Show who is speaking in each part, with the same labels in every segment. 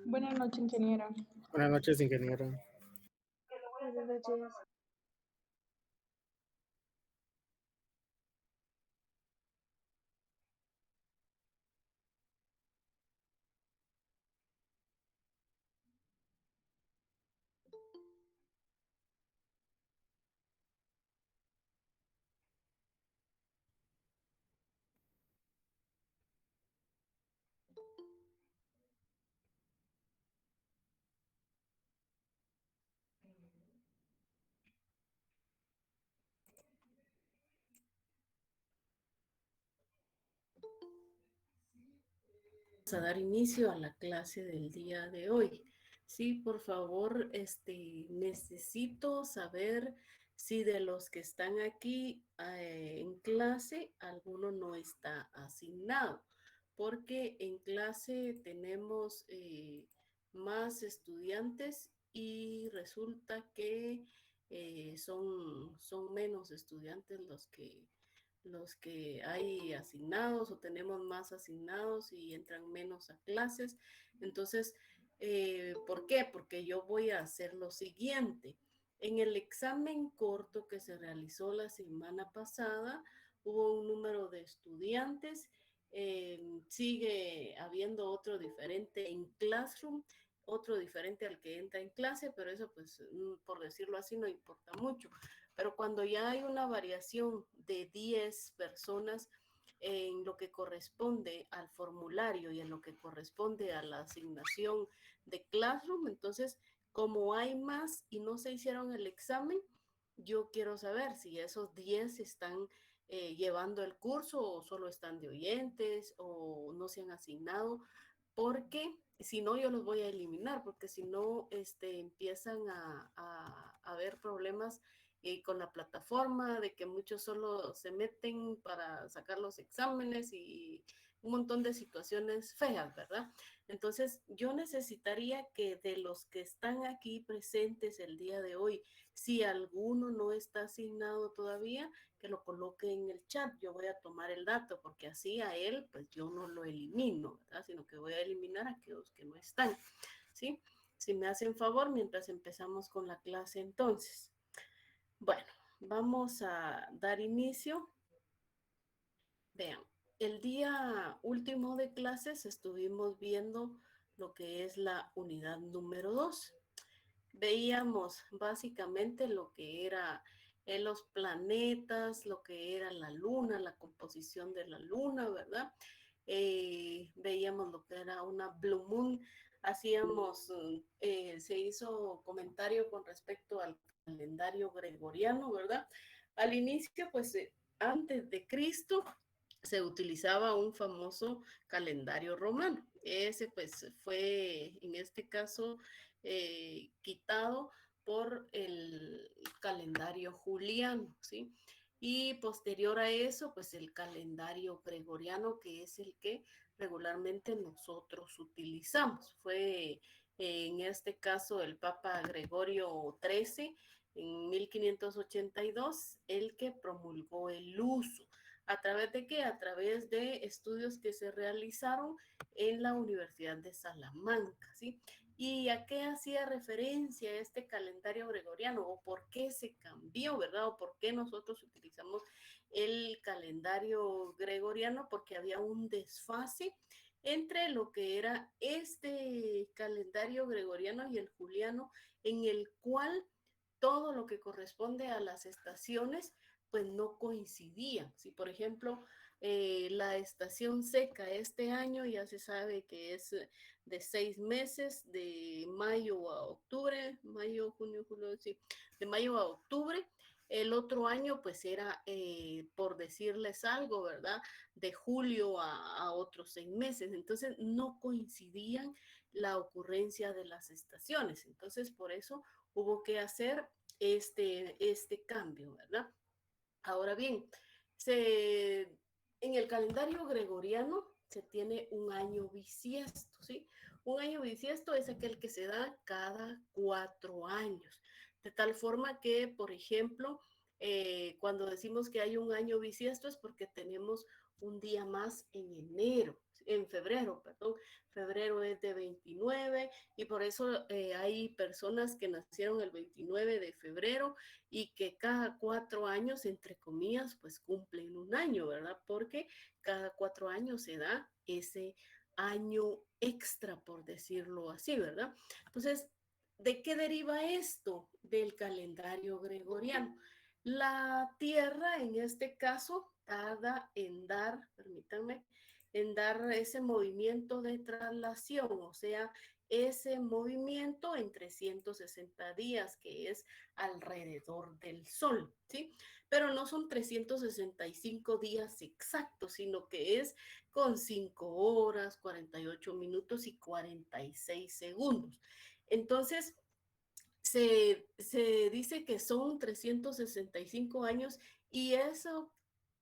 Speaker 1: Buenas noches, ingeniero.
Speaker 2: Buenas noches, ingeniero.
Speaker 3: Buenas noches.
Speaker 4: Vamos a dar inicio a la clase del día de hoy. Sí, por favor, necesito saber si de los que están aquí en clase, alguno no está asignado, porque en clase tenemos más estudiantes y resulta que son menos estudiantes los que hay asignados o tenemos más asignados y entran menos a clases. Entonces, ¿por qué? Porque yo voy a hacer lo siguiente. En el examen corto que se realizó la semana pasada, hubo un número de estudiantes, sigue habiendo otro diferente en Classroom, otro diferente al que entra en clase, pero eso pues por decirlo así no importa mucho. Pero cuando ya hay una variación de 10 personas en lo que corresponde al formulario y en lo que corresponde a la asignación de Classroom, entonces como hay más y no se hicieron el examen, yo quiero saber si esos 10 están llevando el curso o solo están de oyentes o no se han asignado, porque si no yo los voy a eliminar, porque si no empiezan a haber problemas con la plataforma, de que muchos solo se meten para sacar los exámenes y un montón de situaciones feas, ¿verdad? Entonces, yo necesitaría que de los que están aquí presentes el día de hoy, si alguno no está asignado todavía, que lo coloque en el chat. Yo voy a tomar el dato porque así a él, pues yo no lo elimino, ¿verdad? Sino que voy a eliminar a aquellos que no están, ¿sí? Si me hacen favor, mientras empezamos con la clase entonces. Bueno, vamos a dar inicio. Vean, el día último de clases estuvimos viendo lo que es la unidad número 2. Veíamos básicamente lo que era los planetas, lo que era la luna, la composición de la luna, ¿verdad? Veíamos lo que era una blue moon, hacíamos, se hizo comentario con respecto al calendario gregoriano, ¿verdad? Al inicio, pues antes de Cristo, se utilizaba un famoso calendario romano. Ese pues fue en este caso quitado por el calendario juliano, ¿sí? Y posterior a eso, pues el calendario gregoriano, que es el que regularmente nosotros utilizamos. Fue en este caso el Papa Gregorio XIII en 1582 el que promulgó el uso. ¿A través de qué? A través de estudios que se realizaron en la Universidad de Salamanca, ¿sí? ¿Y a qué hacía referencia este calendario gregoriano? ¿O por qué se cambió, verdad? ¿O por qué nosotros utilizamos el calendario gregoriano? Porque había un desfase entre lo que era este calendario gregoriano y el juliano, en el cual todo lo que corresponde a las estaciones pues no coincidían. Si por ejemplo la estación seca este año ya se sabe que es de 6 meses, de mayo a octubre, mayo, junio, julio, sí, de mayo a octubre. El otro año pues era, por decirles algo, ¿verdad? De julio a otros 6 meses. Entonces no coincidían la ocurrencia de las estaciones. Entonces por eso hubo que hacer este cambio, ¿verdad? Ahora bien, en el calendario gregoriano se tiene un año bisiesto, ¿sí? Un año bisiesto es aquel que se da cada 4 años, de tal forma que, por ejemplo, cuando decimos que hay un año bisiesto es porque tenemos un día más en enero, ¿sí? en febrero, perdón, febrero es de 29 y por eso hay personas que nacieron el 29 de febrero y que cada 4 años, entre comillas, pues cumplen un año, ¿verdad? Porque cada 4 años se da ese año extra, por decirlo así, ¿verdad? Entonces, ¿de qué deriva esto? Del calendario gregoriano. La Tierra, en este caso, tarda en dar, permítanme, en dar ese movimiento de traslación, o sea, ese movimiento en 360 días, que es alrededor del Sol, ¿sí? Pero no son 365 días exactos, sino que es con 5 horas, 48 minutos y 46 segundos. Entonces, se dice que son 365 años y eso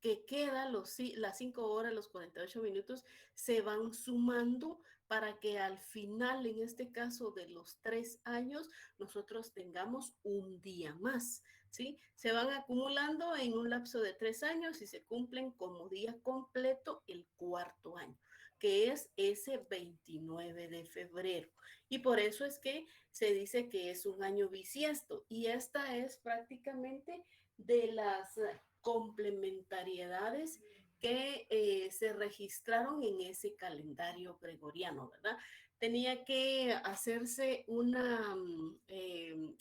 Speaker 4: que queda, las 5 horas, los 48 minutos, se van sumando para que al final, en este caso de los 3 años, nosotros tengamos un día más, ¿sí? Se van acumulando en un lapso de 3 años y se cumplen como día completo el cuarto año, que es ese 29 de febrero. Y por eso es que se dice que es un año bisiesto y esta es prácticamente de las complementariedades que se registraron en ese calendario gregoriano, ¿verdad? Tenía que hacerse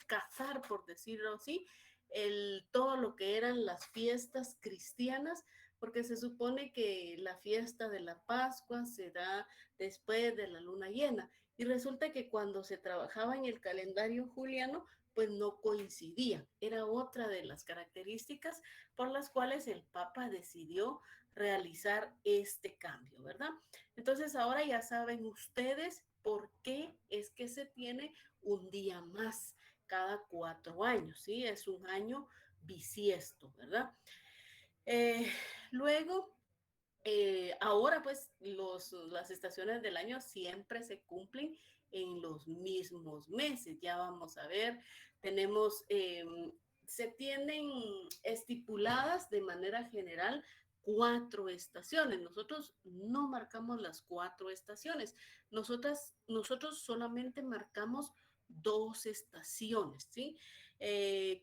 Speaker 4: cazar, por decirlo así, todo lo que eran las fiestas cristianas, porque se supone que la fiesta de la Pascua se da después de la luna llena. Y resulta que cuando se trabajaba en el calendario juliano, pues no coincidía. Era otra de las características por las cuales el Papa decidió realizar este cambio, ¿verdad? Entonces ahora ya saben ustedes por qué es que se tiene un día más cada 4 años, ¿sí? Es un año bisiesto, ¿verdad? Eh, luego, ahora pues las estaciones del año siempre se cumplen en los mismos meses. Ya vamos a ver, tenemos, se tienen estipuladas de manera general 4 estaciones. Nosotros no marcamos las 4 estaciones. Nosotros solamente marcamos 2 estaciones, ¿sí?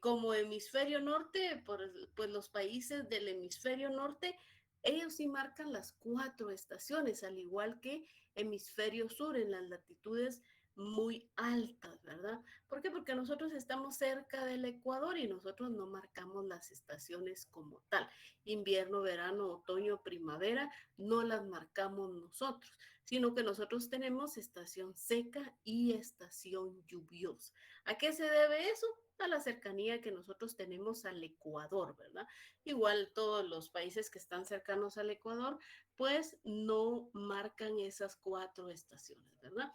Speaker 4: Como hemisferio norte, pues los países del hemisferio norte ellos sí marcan las 4 estaciones, al igual que hemisferio sur en las latitudes muy altas, ¿verdad? ¿Por qué? Porque nosotros estamos cerca del Ecuador y nosotros no marcamos las estaciones como tal. Invierno, verano, otoño, primavera, no las marcamos nosotros, sino que nosotros tenemos estación seca y estación lluviosa. ¿A qué se debe eso? A la cercanía que nosotros tenemos al Ecuador, ¿verdad? Igual todos los países que están cercanos al Ecuador, pues no marcan esas 4 estaciones, ¿verdad?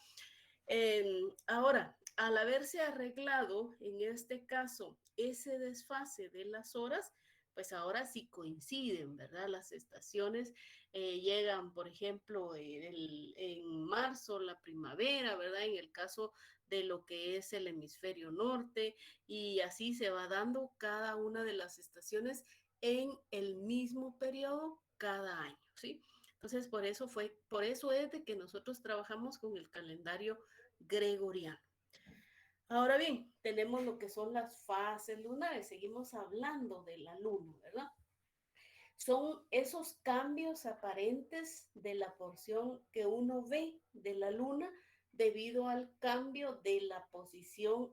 Speaker 4: Ahora, al haberse arreglado en este caso ese desfase de las horas, pues ahora sí coinciden, ¿verdad? Las estaciones llegan, por ejemplo, en marzo, la primavera, ¿verdad? En el caso de lo que es el hemisferio norte, y así se va dando cada una de las estaciones en el mismo periodo cada año, ¿sí? Entonces, por eso es de que nosotros trabajamos con el calendario gregoriano. Ahora bien, tenemos lo que son las fases lunares. Seguimos hablando de la luna, ¿verdad? Son esos cambios aparentes de la porción que uno ve de la luna debido al cambio de la posición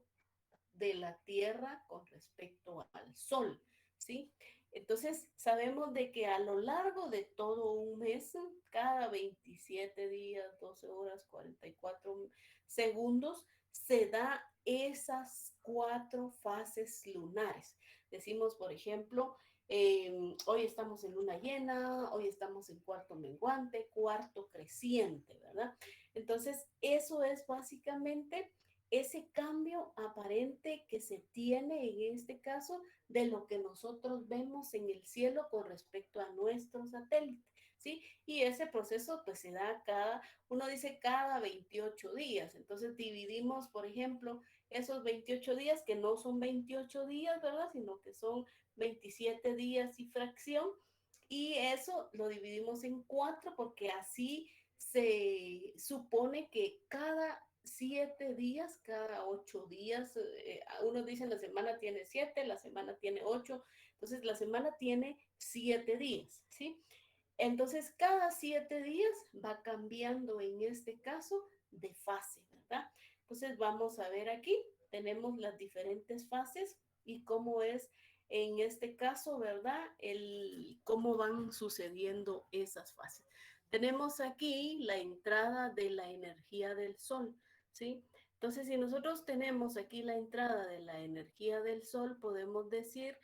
Speaker 4: de la Tierra con respecto al Sol, ¿sí? Entonces, sabemos de que a lo largo de todo un mes, cada 27 días, 12 horas, 44 segundos, se da esas 4 fases lunares. Decimos, por ejemplo, hoy estamos en luna llena, hoy estamos en cuarto menguante, cuarto creciente, ¿verdad? Entonces, eso es básicamente ese cambio aparente que se tiene en este caso de lo que nosotros vemos en el cielo con respecto a nuestro satélite, ¿sí? Y ese proceso pues se da uno dice cada 28 días, entonces dividimos, por ejemplo, esos 28 días que no son 28 días, ¿verdad? Sino que son 27 días y fracción, y eso lo dividimos en 4 porque así se supone que cada 7 días, cada 8 días, unos dicen la semana tiene 7, la semana tiene 8, entonces la semana tiene 7 días, ¿sí? Entonces, cada 7 días va cambiando en este caso de fase, ¿verdad? Entonces, vamos a ver aquí, tenemos las diferentes fases y cómo es en este caso, ¿verdad? Cómo van sucediendo esas fases. Tenemos aquí la entrada de la energía del sol, ¿sí? Entonces, si nosotros tenemos aquí la entrada de la energía del sol, podemos decir,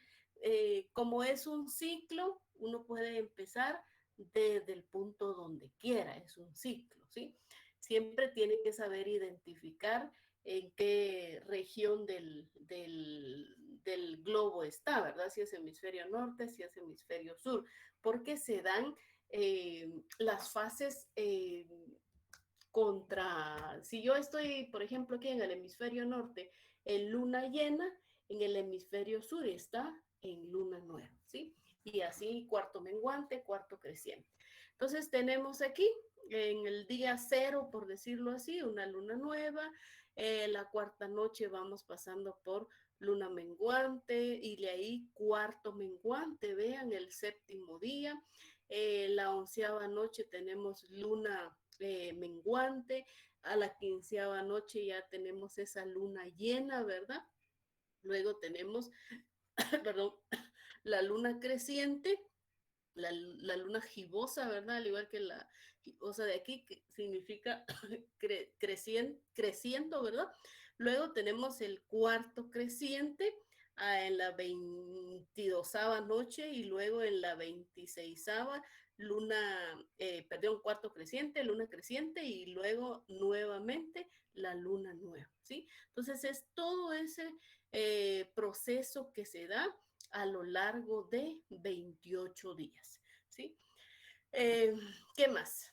Speaker 4: como es un ciclo, uno puede empezar desde el punto donde quiera, es un ciclo, ¿sí? Siempre tiene que saber identificar en qué región del globo está, ¿verdad? Si es hemisferio norte, si es hemisferio sur, porque se dan las fases si yo estoy, por ejemplo, aquí en el hemisferio norte, en luna llena, en el hemisferio sur está en luna nueva, ¿sí? Y así cuarto menguante, cuarto creciente. Entonces tenemos aquí en el día cero, por decirlo así, una luna nueva. La cuarta noche vamos pasando por luna menguante y de ahí cuarto menguante, vean, el séptimo día. La 11ª noche tenemos luna menguante, a la 15ª noche ya tenemos esa luna llena, ¿verdad? Luego tenemos, perdón, la luna creciente, la luna gibosa, ¿verdad? Al igual que la gibosa de aquí, que significa creciendo, ¿verdad? Luego tenemos el cuarto creciente en la 22ª noche y luego en la 26ª luna, perdón, cuarto creciente, luna creciente y luego nuevamente la luna nueva, ¿sí? Entonces es todo ese proceso que se da a lo largo de 28 días, ¿sí? Eh, ¿Qué más?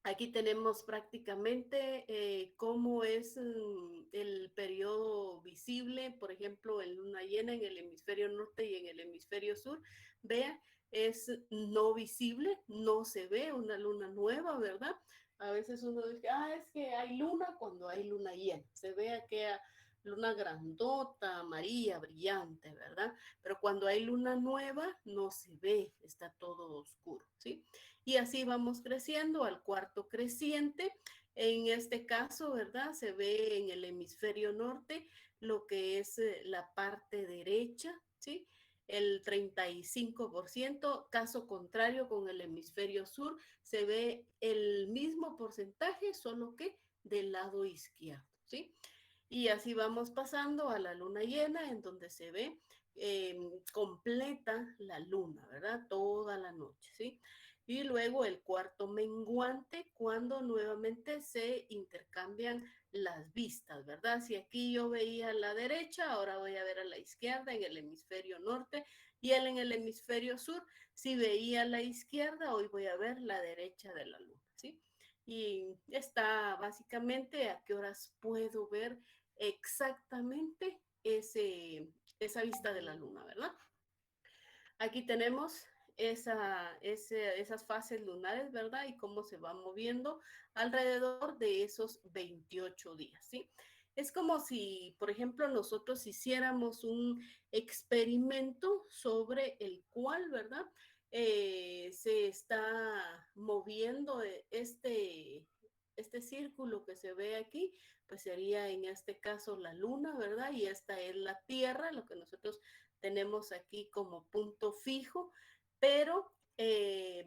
Speaker 4: Aquí tenemos prácticamente cómo es el periodo visible, por ejemplo, en luna llena en el hemisferio norte y en el hemisferio sur. Vea, es no visible, no se ve una luna nueva, ¿verdad? A veces uno dice, es que hay luna cuando hay luna llena. Se ve aquella luna grandota, amarilla, brillante, ¿verdad? Pero cuando hay luna nueva no se ve, está todo oscuro, ¿sí? Y así vamos creciendo al cuarto creciente. En este caso, ¿verdad? Se ve en el hemisferio norte lo que es la parte derecha, ¿sí? El 35%, caso contrario con el hemisferio sur, se ve el mismo porcentaje, solo que del lado izquierdo, ¿sí? Y así vamos pasando a la luna llena, en donde se ve completa la luna, ¿verdad? Toda la noche, ¿sí? Y luego el cuarto menguante, cuando nuevamente se intercambian las vistas, ¿verdad? Si aquí yo veía a la derecha, ahora voy a ver a la izquierda en el hemisferio norte y él en el hemisferio sur. Si veía a la izquierda, hoy voy a ver la derecha de la luna, ¿sí? Y está básicamente a qué horas puedo ver exactamente esa vista de la luna, ¿verdad? Aquí tenemos esas fases lunares, ¿verdad? Y cómo se va moviendo alrededor de esos 28 días, ¿sí? Es como si, por ejemplo, nosotros hiciéramos un experimento sobre el cual, ¿verdad? Se está moviendo este círculo que se ve aquí, pues sería en este caso la luna, ¿verdad? Y esta es la Tierra, lo que nosotros tenemos aquí como punto fijo, pero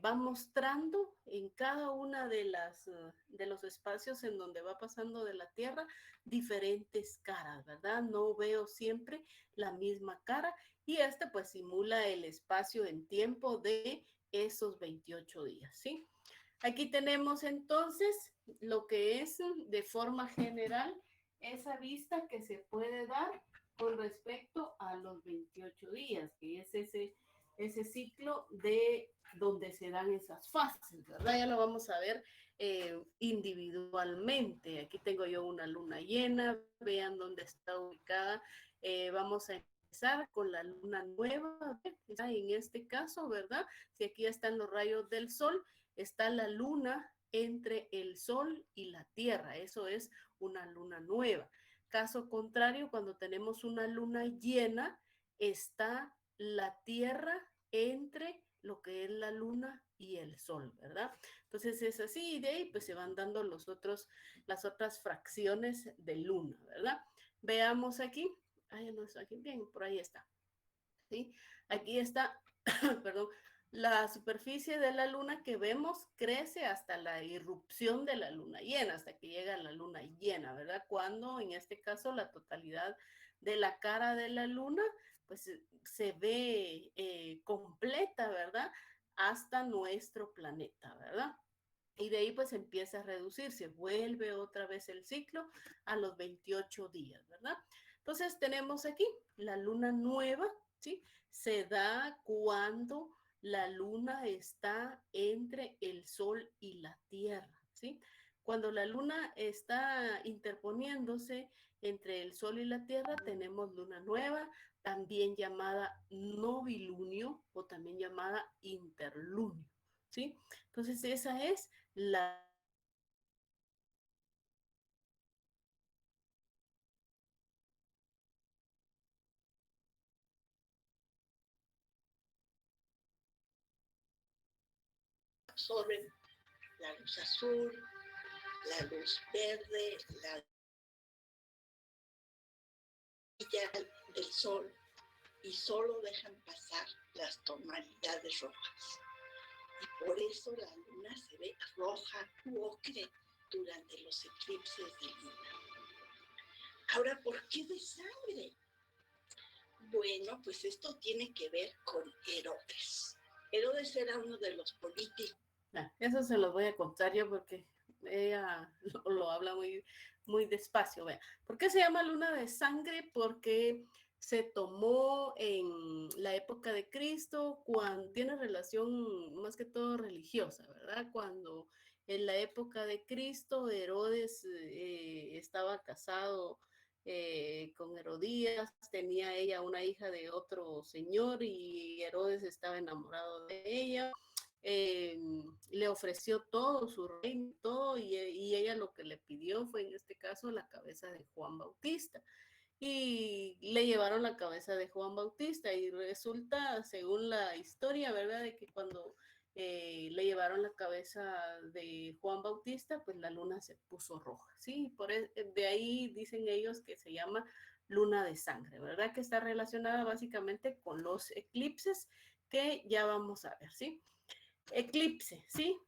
Speaker 4: va mostrando en cada una de los espacios en donde va pasando de la Tierra diferentes caras, ¿verdad? No veo siempre la misma cara y este pues simula el espacio en tiempo de esos 28 días, ¿sí? Aquí tenemos entonces lo que es de forma general esa vista que se puede dar con respecto a los 28 días, que es ese ciclo de donde se dan esas fases, ¿verdad? Ya lo vamos a ver individualmente. Aquí tengo yo una luna llena, vean dónde está ubicada. Vamos a empezar con la luna nueva, está en este caso, ¿verdad? Si aquí están los rayos del sol, está la luna entre el Sol y la Tierra. Eso es una luna nueva. Caso contrario, cuando tenemos una luna llena, está la Tierra entre lo que es la luna y el Sol, ¿verdad? Entonces es así y de ahí pues se van dando las otras fracciones de luna, ¿verdad? Veamos aquí. Ay, no está aquí bien, por ahí está. ¿Sí? Aquí está, perdón, la superficie de la luna que vemos crece hasta la irrupción de la luna llena, hasta que llega la luna llena, ¿verdad? Cuando en este caso la totalidad de la cara de la luna pues se ve completa, ¿verdad? Hasta nuestro planeta, ¿verdad? Y de ahí pues empieza a reducirse, vuelve otra vez el ciclo a los 28 días, ¿verdad? Entonces tenemos aquí la luna nueva, ¿sí? Se da cuando la luna está entre el sol y la tierra, ¿sí? Cuando la luna está interponiéndose entre el sol y la tierra, tenemos luna nueva, también llamada novilunio o también llamada interlunio, ¿sí? Entonces esa es la
Speaker 1: absorben la luz azul, la luz verde, la brilla del sol y solo dejan pasar las tonalidades rojas. Y por eso la luna se ve roja u ocre durante los eclipses de luna. Ahora, ¿por qué de sangre? Bueno, pues esto tiene que ver con Herodes. Herodes era uno de los políticos.
Speaker 4: Eso se los voy a contar yo porque ella lo habla muy despacio. Vea. ¿Por qué se llama luna de sangre? Porque se tomó en la época de Cristo, cuando tiene relación más que todo religiosa, ¿verdad? Cuando en la época de Cristo Herodes estaba casado con Herodías, tenía ella una hija de otro señor y Herodes estaba enamorado de ella. eh, Le ofreció todo, su reino, todo, y ella lo que le pidió fue en este caso la cabeza de Juan Bautista. Y le llevaron la cabeza de Juan Bautista y resulta, según la historia, ¿verdad?, de que cuando le llevaron la cabeza de Juan Bautista, pues la luna se puso roja, ¿sí? De ahí dicen ellos que se llama luna de sangre, ¿verdad? Que está relacionada básicamente con los eclipses que ya vamos a ver, ¿sí? Eclipse, ¿sí?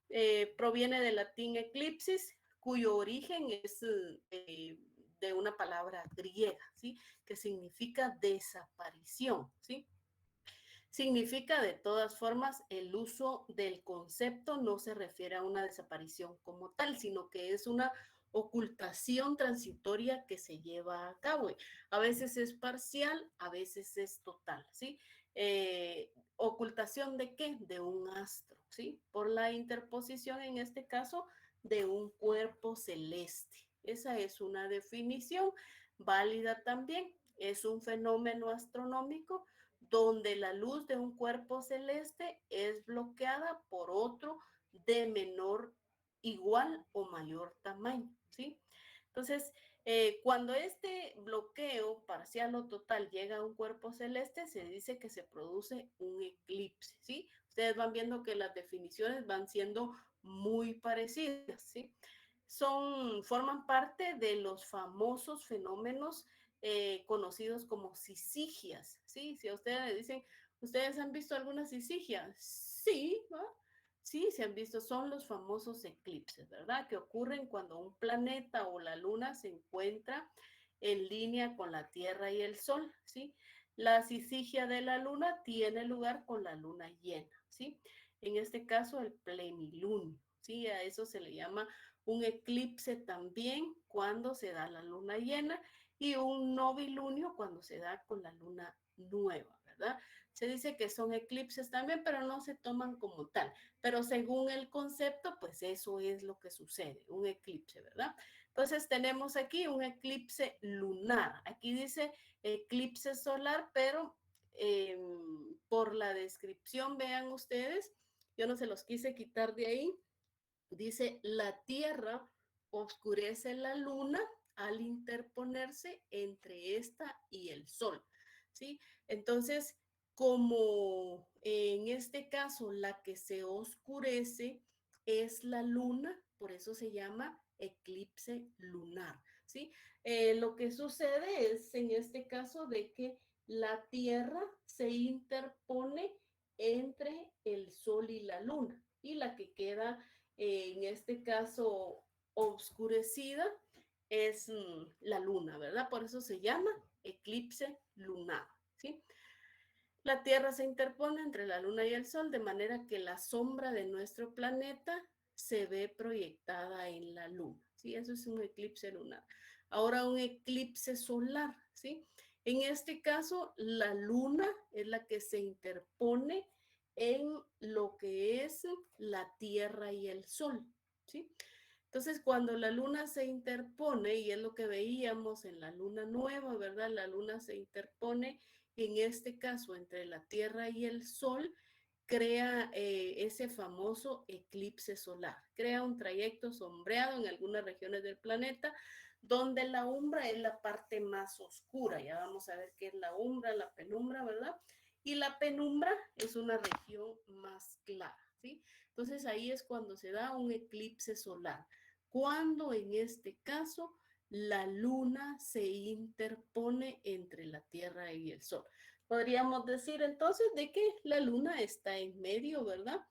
Speaker 4: Proviene del latín eclipsis, cuyo origen es de una palabra griega, ¿sí? Que significa desaparición, ¿sí? Significa de todas formas el uso del concepto no se refiere a una desaparición como tal, sino que es una ocultación transitoria que se lleva a cabo. A veces es parcial, a veces es total, ¿sí? ¿Ocultación de qué? De un astro, ¿sí? Por la interposición, en este caso, de un cuerpo celeste. Esa es una definición válida también. Es un fenómeno astronómico donde la luz de un cuerpo celeste es bloqueada por otro de menor, igual o mayor tamaño, ¿sí? Entonces, cuando este bloqueo parcial o total llega a un cuerpo celeste, se dice que se produce un eclipse, ¿sí? Ustedes van viendo que las definiciones van siendo muy parecidas, ¿sí? Forman parte de los famosos fenómenos conocidos como sisigias, ¿sí? Si a ustedes le dicen, ¿ustedes han visto alguna sisigia? Sí, ¿no? Sí, se han visto, son los famosos eclipses, ¿verdad? Que ocurren cuando un planeta o la luna se encuentra en línea con la Tierra y el Sol, ¿sí? La sisigia de la luna tiene lugar con la luna llena, ¿sí? En este caso, el plenilunio, ¿sí? A eso se le llama un eclipse también cuando se da la luna llena y un novilunio cuando se da con la luna nueva, ¿verdad? Se dice que son eclipses también, pero no se toman como tal. Pero según el concepto, pues eso es lo que sucede, un eclipse, ¿verdad? Entonces tenemos aquí un eclipse lunar. Aquí dice eclipse solar, pero por la descripción, vean ustedes, yo no se los quise quitar de ahí, dice, la Tierra oscurece la luna al interponerse entre esta y el Sol, ¿sí? Entonces, como en este caso la que se oscurece es la luna, por eso se llama eclipse lunar, ¿sí? Lo que sucede es en este caso de que la Tierra se interpone entre el Sol y la luna, y la que queda en este caso oscurecida es la luna, ¿verdad? Por eso se llama eclipse lunar, ¿sí? La Tierra se interpone entre la luna y el sol de manera que la sombra de nuestro planeta se ve proyectada en la luna, ¿sí? Eso es un eclipse lunar. Ahora un eclipse solar, ¿sí? En este caso, la luna es la que se interpone en lo que es la Tierra y el sol, ¿sí? Entonces, cuando la luna se interpone, y es lo que veíamos en la luna nueva, ¿verdad? La luna se interpone, en este caso, entre la Tierra y el Sol, crea ese famoso eclipse solar. Crea un trayecto sombreado en algunas regiones del planeta, donde la umbra es la parte más oscura. Ya vamos a ver qué es la umbra, la penumbra, ¿verdad? Y la penumbra es una región más clara, ¿sí? Entonces ahí es cuando se da un eclipse solar, cuando en este caso la luna se interpone entre la Tierra y el Sol. Podríamos decir entonces de que la luna está en medio, ¿verdad?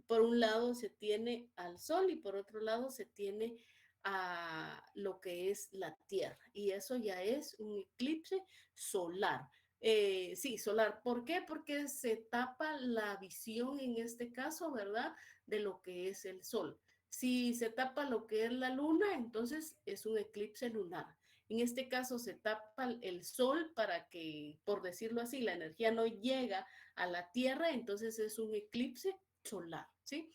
Speaker 4: Por un lado se tiene al Sol y por otro lado se tiene a lo que es la Tierra. Y eso ya es un eclipse solar. Sí, solar. ¿Por qué? Porque se tapa la visión en este caso, ¿verdad? De lo que es el Sol. Si se tapa lo que es la luna, entonces es un eclipse lunar. En este caso se tapa el sol para que, por decirlo así, la energía no llega a la Tierra, entonces es un eclipse solar, ¿sí?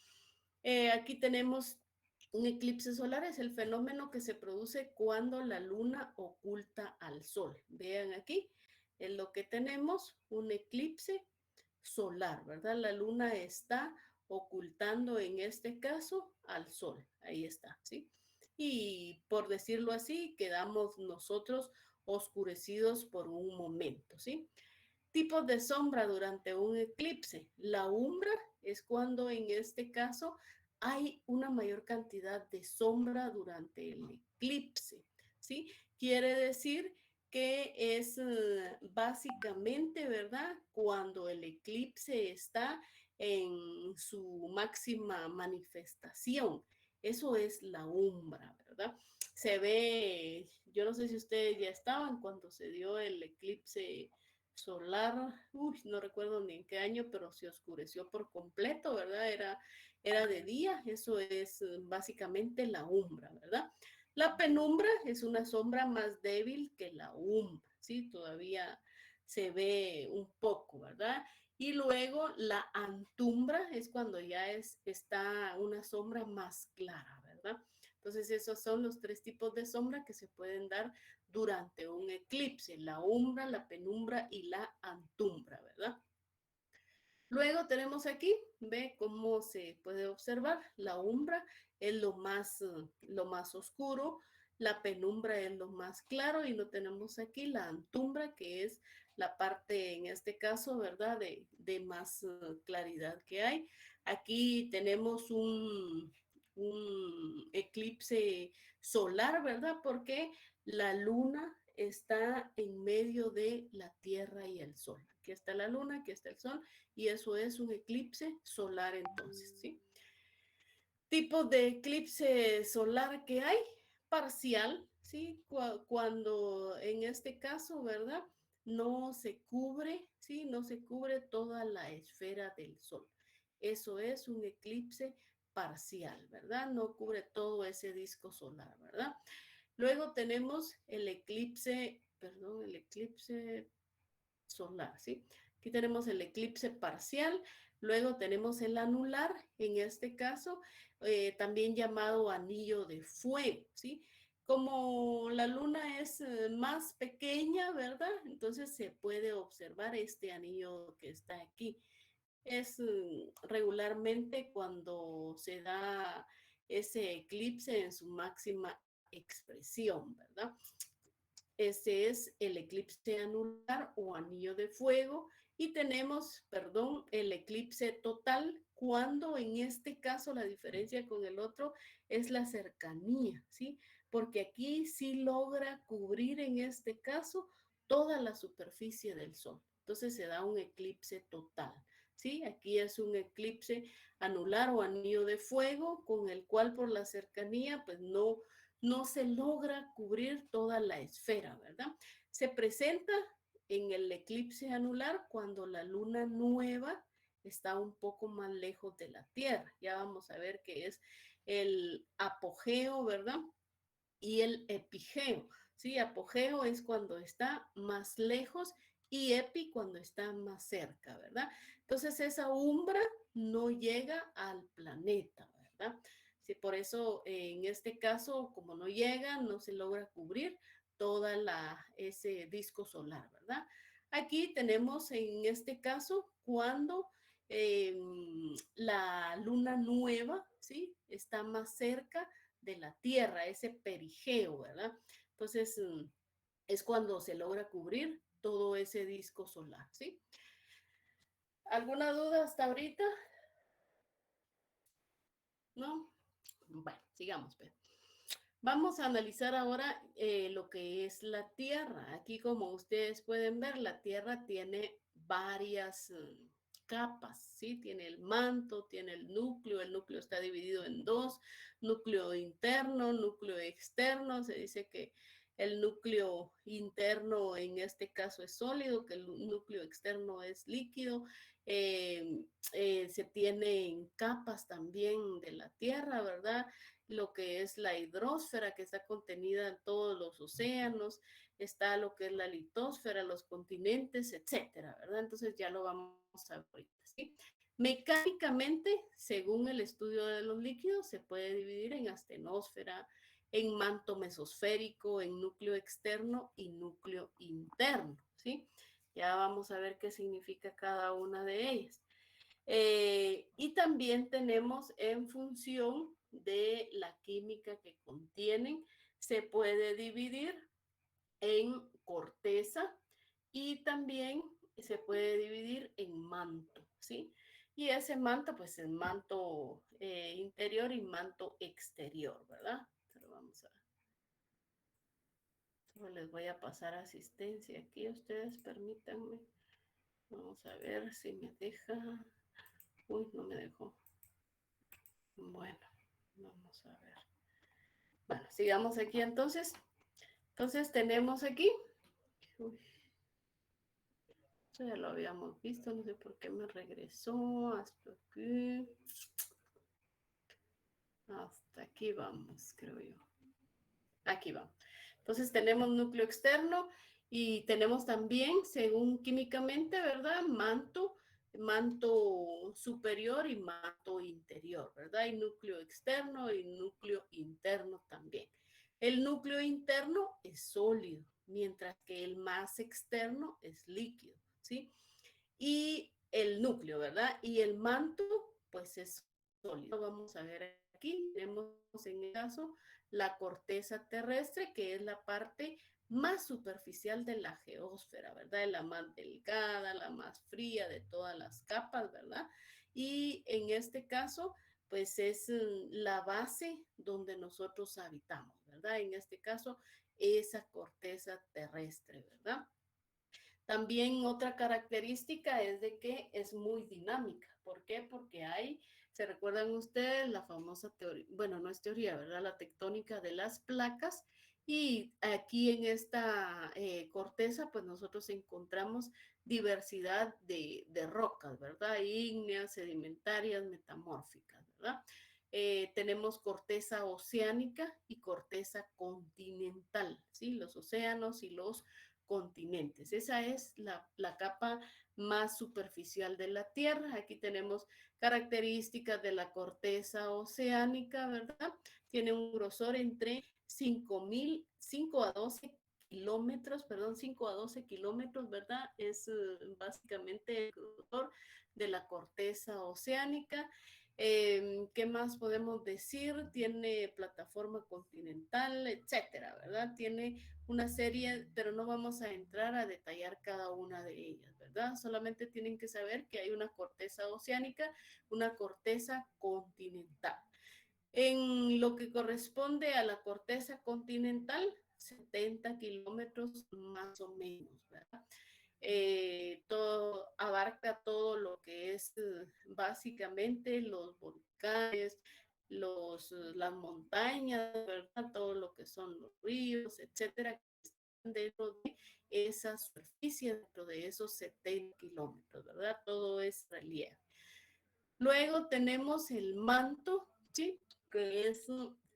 Speaker 4: Aquí tenemos un eclipse solar, es el fenómeno que se produce cuando la luna oculta al sol. Vean aquí, en lo que tenemos, un eclipse solar, ¿verdad? La luna está ocultando en este caso al sol. Ahí está, ¿sí? Y por decirlo así, quedamos nosotros oscurecidos por un momento, ¿sí? Tipos de sombra durante un eclipse. La umbra es cuando en este caso hay una mayor cantidad de sombra durante el eclipse, ¿sí? Quiere decir que es básicamente, ¿verdad? Cuando el eclipse está en su máxima manifestación. Eso es la umbra, ¿verdad? Se ve, yo no sé si ustedes ya estaban cuando se dio el eclipse solar, no recuerdo ni en qué año, pero se oscureció por completo, ¿verdad? Era de día, eso es básicamente la umbra, ¿verdad? La penumbra es una sombra más débil que la umbra, ¿sí? Todavía se ve un poco, ¿verdad? Y luego la antumbra es cuando ya está una sombra más clara, ¿verdad? Entonces esos son los tres tipos de sombra que se pueden dar durante un eclipse: la umbra, la penumbra y la antumbra, ¿verdad? Luego tenemos aquí, ve cómo se puede observar, la umbra es lo más oscuro, la penumbra es lo más claro y lo tenemos aquí la antumbra, que es la parte, en este caso, ¿verdad? De más claridad que hay. Aquí tenemos un eclipse solar, ¿verdad? Porque la luna está en medio de la Tierra y el Sol. Aquí está la luna, aquí está el Sol, y eso es un eclipse solar entonces, ¿sí? Tipos de eclipse solar que hay: parcial, ¿sí? Cuando en este caso, ¿verdad? No se cubre, ¿sí? No se cubre toda la esfera del Sol. Eso es un eclipse parcial, ¿verdad? No cubre todo ese disco solar, ¿verdad? Luego tenemos el eclipse, perdón, el eclipse solar, ¿sí? Aquí tenemos el eclipse parcial, luego tenemos el anular, en este caso, también llamado anillo de fuego, ¿sí? Como la luna es más pequeña, ¿verdad? Entonces se puede observar este anillo que está aquí. Es regularmente cuando se da ese eclipse en su máxima expresión, ¿verdad? Ese es el eclipse anular o anillo de fuego. Y tenemos, perdón, el eclipse total, cuando en este caso la diferencia con el otro es la cercanía, ¿sí? Porque aquí sí logra cubrir en este caso toda la superficie del Sol. Entonces se da un eclipse total, ¿sí? Aquí es un eclipse anular o anillo de fuego con el cual por la cercanía pues no se logra cubrir toda la esfera, ¿verdad? Se presenta en el eclipse anular cuando la luna nueva está un poco más lejos de la Tierra. Ya vamos a ver qué es el apogeo, ¿verdad? Y el epigeo, ¿sí? Apogeo es cuando está más lejos y epi cuando está más cerca, ¿verdad? Entonces esa umbra no llega al planeta, ¿verdad? Sí, por eso en este caso, como no llega, no se logra cubrir toda ese disco solar, ¿verdad? Aquí tenemos en este caso cuando eh, la luna nueva, ¿sí? Está más cerca de la Tierra, ese perigeo, ¿verdad? Entonces, es cuando se logra cubrir todo ese disco solar, ¿sí? ¿Alguna duda hasta ahorita? ¿No? Bueno, sigamos, pues. Vamos a analizar ahora lo que es la Tierra. Aquí, como ustedes pueden ver, la Tierra tiene varias capas, ¿sí? Tiene el manto, tiene el núcleo está dividido en dos, núcleo interno, núcleo externo. Se dice que el núcleo interno en este caso es sólido, que el núcleo externo es líquido. Se tienen capas también de la Tierra, ¿verdad? Lo que es la hidrosfera, que está contenida en todos los océanos, está lo que es la litosfera, los continentes, etcétera, ¿verdad? Entonces ya lo vamos a ver ahorita, ¿sí? Mecánicamente, según el estudio de los líquidos, se puede dividir en astenosfera, en manto mesosférico, en núcleo externo y núcleo interno, ¿sí? Ya vamos a ver qué significa cada una de ellas. Y también tenemos en función de la química que contienen, se puede dividir en corteza y también se puede dividir en manto, ¿sí? Y ese manto, pues es manto interior y manto exterior, ¿verdad? Pero vamos a... Solo les voy a pasar asistencia aquí, ustedes permítanme. Vamos a ver si me deja. Uy, no me dejó. Bueno, vamos a ver. Bueno, sigamos aquí entonces. Entonces tenemos aquí. Uy, esto ya lo habíamos visto, no sé por qué me regresó hasta aquí. Hasta aquí vamos, creo yo. Aquí vamos. Entonces tenemos núcleo externo y tenemos también, según químicamente, ¿verdad? Manto superior y manto interior, ¿verdad? Y núcleo externo y núcleo interno también. El núcleo interno es sólido, mientras que el más externo es líquido, ¿sí? Y el núcleo, ¿verdad? Y el manto, pues es sólido. Vamos a ver aquí, tenemos en el caso la corteza terrestre, que es la parte más superficial de la geósfera, ¿verdad? La más delgada, la más fría de todas las capas, ¿verdad? Y en este caso, pues es la base donde nosotros habitamos, ¿verdad? En este caso, esa corteza terrestre, ¿verdad? También otra característica es de que es muy dinámica. ¿Por qué? Porque se recuerdan ustedes la famosa teoría, bueno, no es teoría, ¿verdad? La tectónica de las placas. Y aquí en esta corteza, pues nosotros encontramos diversidad de rocas, ¿verdad? Ígneas, sedimentarias, metamórficas, ¿verdad? Tenemos corteza oceánica y corteza continental, ¿sí? Los océanos y los continentes. Esa es la capa más superficial de la Tierra. Aquí tenemos características de la corteza oceánica, ¿verdad? Tiene un grosor entre 5 a 12 kilómetros, perdón, 5 a 12 kilómetros, ¿verdad? Es básicamente el grosor de la corteza oceánica. ¿Qué más podemos decir? Tiene plataforma continental, etcétera, ¿verdad? Tiene una serie, pero no vamos a entrar a detallar cada una de ellas, ¿verdad? Solamente tienen que saber que hay una corteza oceánica, una corteza continental. En lo que corresponde a la corteza continental, 70 kilómetros más o menos, ¿verdad? Todo, abarca todo lo que es básicamente los volcanes, las montañas, ¿verdad? Todo lo que son los ríos, etcétera, que están dentro de esa superficie, dentro de esos 70 kilómetros, ¿verdad? Todo es relieve. Luego tenemos el manto, ¿sí? Que es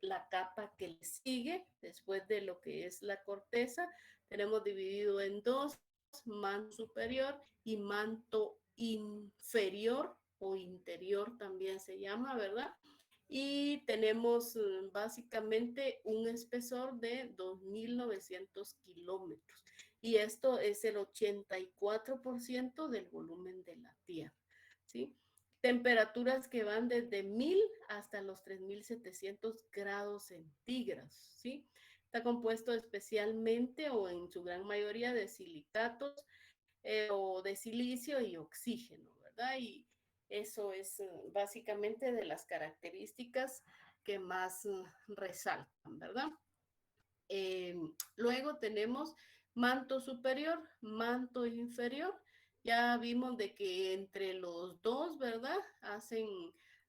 Speaker 4: la capa que le sigue después de lo que es la corteza. Tenemos dividido en dos, manto superior y manto inferior o interior también se llama, ¿verdad? Y tenemos básicamente un espesor de 2.900 kilómetros. Y esto es el 84% del volumen de la Tierra, ¿sí? Temperaturas que van desde 1000 hasta los 3700 grados centígrados, ¿sí? Está compuesto especialmente o en su gran mayoría de silicatos o de silicio y oxígeno, ¿verdad? Y eso es básicamente de las características que más resaltan, ¿verdad? Luego tenemos manto superior, manto inferior. Ya vimos de que entre los dos, ¿verdad? Hacen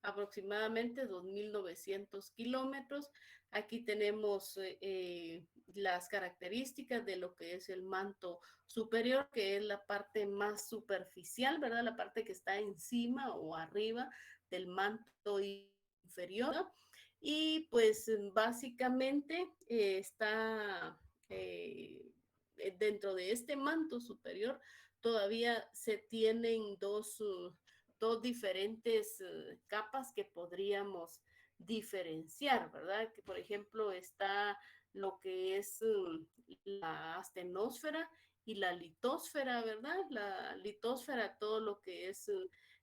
Speaker 4: aproximadamente 2.900 kilómetros. Aquí tenemos las características de lo que es el manto superior, que es la parte más superficial, ¿verdad? La parte que está encima o arriba del manto inferior, ¿no? Y pues básicamente está dentro de este manto superior todavía se tienen dos diferentes capas que podríamos diferenciar, ¿verdad? Que por ejemplo está lo que es la astenosfera y la litosfera, ¿verdad? La litosfera, todo lo que es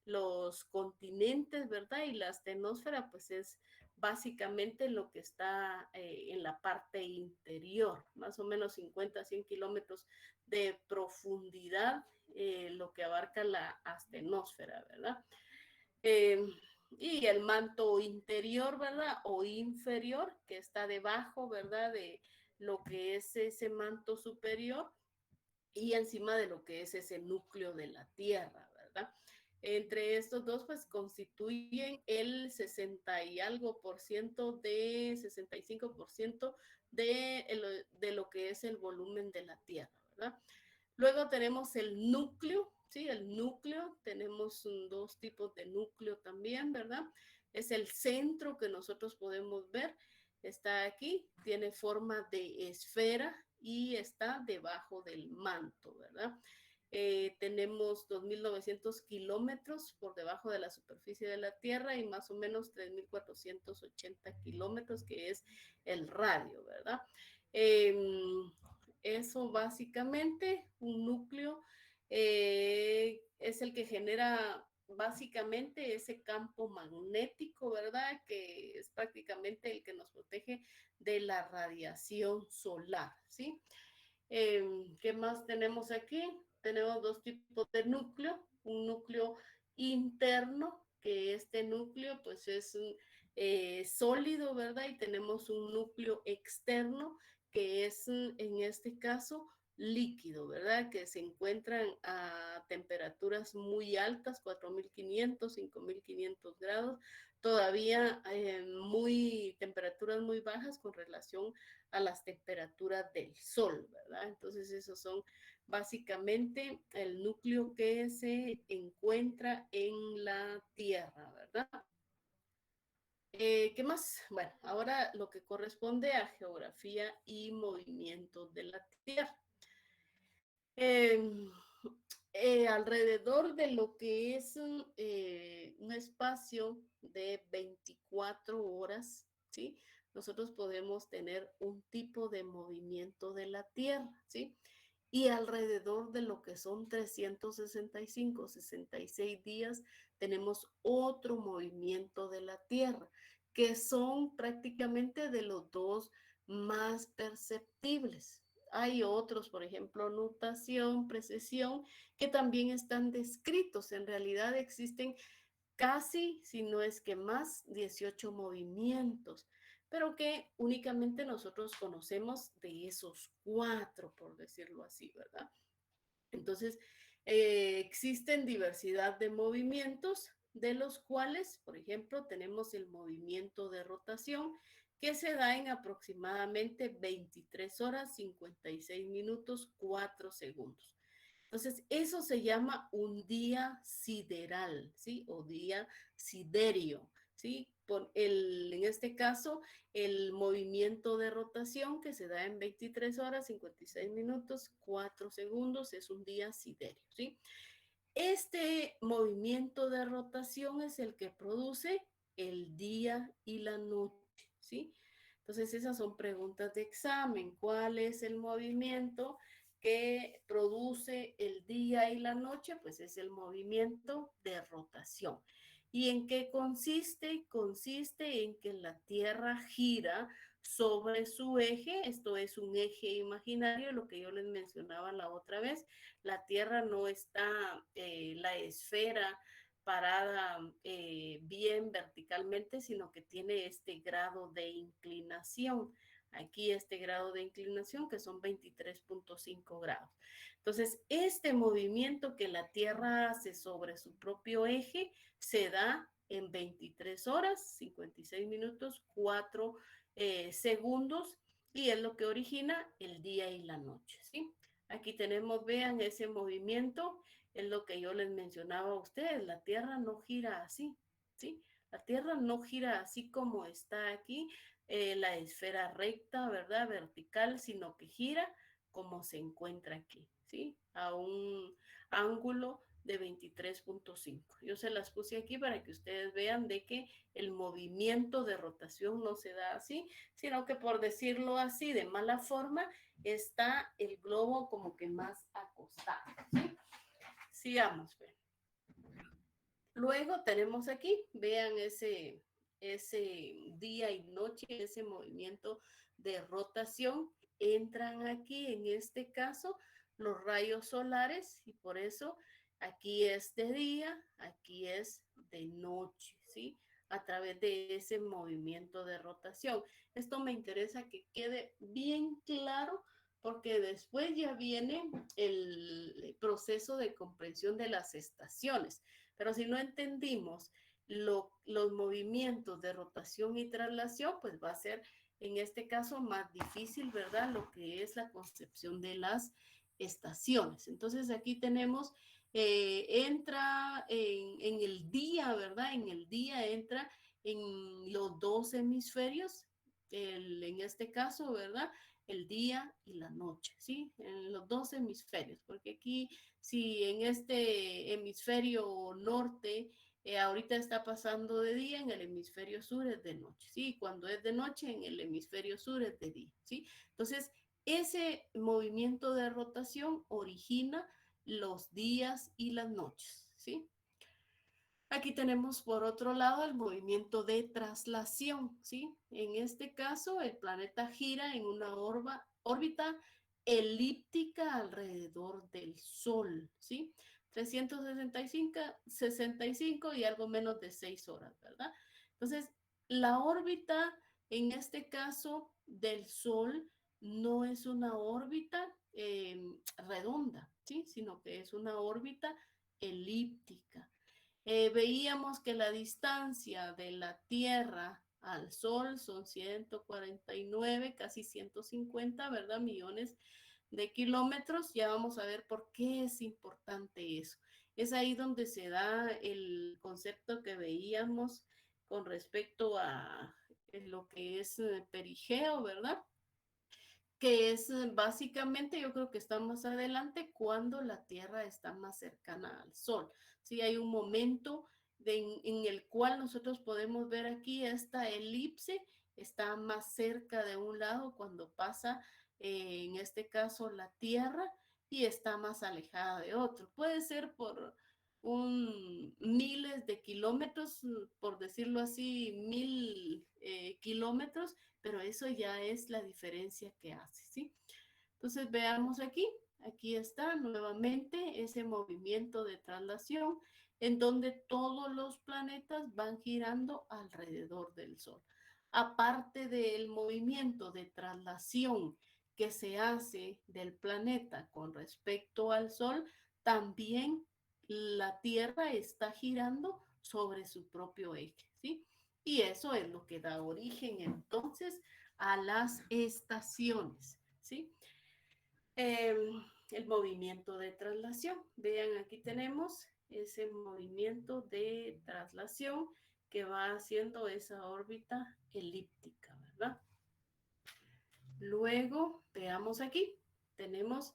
Speaker 4: los continentes, ¿verdad? Y la astenosfera, pues es básicamente lo que está en la parte interior, más o menos 50 a 100 kilómetros de profundidad, lo que abarca la astenosfera, ¿verdad? Eh, y el manto interior, ¿verdad? O inferior, que está debajo, ¿verdad? De lo que es ese manto superior y encima de lo que es ese núcleo de la Tierra, ¿verdad? Entre estos dos, pues constituyen el 60 y algo por ciento de 65% de lo que es el volumen de la Tierra, ¿verdad? Luego tenemos el núcleo, ¿sí? El núcleo, tenemos dos tipos de núcleo también, ¿verdad? Es el centro que nosotros podemos ver, está aquí, tiene forma de esfera y está debajo del manto, ¿verdad? Tenemos 2.900 kilómetros por debajo de la superficie de la Tierra y más o menos 3.480 kilómetros, que es el radio, ¿verdad? Eh, Eso básicamente, un núcleo es el que genera básicamente ese campo magnético, ¿verdad? Que es prácticamente el que nos protege de la radiación solar, ¿sí? ¿Qué más tenemos aquí? Tenemos dos tipos de núcleo, un núcleo interno, que este núcleo pues es sólido, ¿verdad? Y tenemos un núcleo externo, que es en este caso líquido, ¿verdad? Que se encuentran a temperaturas muy altas, 4.500, 5.500 grados, todavía temperaturas muy bajas con relación a las temperaturas del sol, ¿verdad? Entonces esos son básicamente el núcleo que se encuentra en la Tierra, ¿verdad? ¿Qué más? Bueno, ahora lo que corresponde a geografía y movimiento de la Tierra. Eh, Alrededor de lo que es un espacio de 24 horas, ¿sí? Nosotros podemos tener un tipo de movimiento de la Tierra, ¿sí? y alrededor de lo que son 365, 66 días, tenemos otro movimiento de la Tierra, que son prácticamente de los dos más perceptibles. Hay otros, por ejemplo, nutación, precesión, que también están descritos. En realidad existen casi, si no es que más, 18 movimientos, pero que únicamente nosotros conocemos de esos cuatro, por decirlo así, ¿verdad? Entonces, existen diversidad de movimientos, de los cuales, por ejemplo, tenemos el movimiento de rotación, que se da en aproximadamente 23 horas, 56 minutos, 4 segundos. Entonces, eso se llama un día sideral, ¿sí? O día siderio, ¿sí? En este caso, el movimiento de rotación que se da en 23 horas, 56 minutos, 4 segundos, es un día siderio, ¿sí? Este movimiento de rotación es el que produce el día y la noche, ¿sí? Entonces, esas son preguntas de examen. ¿Cuál es el movimiento que produce el día y la noche? Pues es el movimiento de rotación. ¿Y en qué consiste? Consiste en que la Tierra gira sobre su eje. Esto es un eje imaginario, lo que yo les mencionaba la otra vez. La Tierra no está, la esfera parada bien verticalmente, sino que tiene este grado de inclinación. Aquí este grado de inclinación que son 23.5 grados. Entonces, este movimiento que la Tierra hace sobre su propio eje se da en 23 horas, 56 minutos, 4 segundos, y es lo que origina el día y la noche, ¿sí? Aquí tenemos, vean, ese movimiento, es lo que yo les mencionaba a ustedes, la Tierra no gira así, ¿sí? La Tierra no gira así como está aquí, la esfera recta, ¿verdad? Vertical, sino que gira como se encuentra aquí, ¿sí? A un ángulo de 23.5. Yo se las puse aquí para que ustedes vean de que el movimiento de rotación no se da así, sino que por decirlo así, de mala forma, está el globo como que más acostado, ¿sí? Sigamos, vean. Luego tenemos aquí, vean ese día y noche, ese movimiento de rotación. Entran aquí, en este caso, los rayos solares y por eso aquí es de día, aquí es de noche, ¿sí? A través de ese movimiento de rotación. Esto me interesa que quede bien claro porque después ya viene el proceso de comprensión de las estaciones. Pero si no entendimos los movimientos de rotación y traslación, pues va a ser en este caso más difícil, ¿verdad? Lo que es la concepción de las estaciones. Entonces aquí tenemos, entra en el día, ¿verdad? En el día entra en los dos hemisferios, en este caso, ¿verdad? El día y la noche, ¿sí? En los dos hemisferios, porque aquí si en este hemisferio norte ahorita está pasando de día, en el hemisferio sur es de noche, ¿sí? Cuando es de noche, en el hemisferio sur es de día, ¿sí? Entonces, ese movimiento de rotación origina los días y las noches, ¿sí? Aquí tenemos por otro lado el movimiento de traslación, ¿sí? En este caso, el planeta gira en una órbita elíptica alrededor del Sol, ¿sí? 365 y algo menos de 6 horas, ¿verdad? Entonces, la órbita, en este caso, del Sol no es una órbita redonda, ¿sí? Sino que es una órbita elíptica. Veíamos que la distancia de la Tierra al Sol son 149, casi 150, ¿verdad? Millones de kilómetros. Ya vamos a ver por qué es importante eso. Es ahí donde se da el concepto que veíamos con respecto a lo que es perigeo, ¿verdad? Que es básicamente, yo creo que está más adelante cuando la Tierra está más cercana al Sol. Sí, hay un momento en el cual nosotros podemos ver aquí esta elipse, está más cerca de un lado cuando pasa, en este caso, la Tierra, y está más alejada de otro. Puede ser por miles de kilómetros, por decirlo así, 1000 kilómetros, pero eso ya es la diferencia que hace, ¿sí? Entonces veamos aquí, aquí está nuevamente ese movimiento de traslación en donde todos los planetas van girando alrededor del Sol. Aparte del movimiento de traslación que se hace del planeta con respecto al Sol, también la Tierra está girando sobre su propio eje, ¿sí? Y eso es lo que da origen entonces a las estaciones, ¿sí? Eh, el movimiento de traslación. Vean, aquí tenemos ese movimiento de traslación que va haciendo esa órbita elíptica, ¿verdad? Luego, veamos aquí, tenemos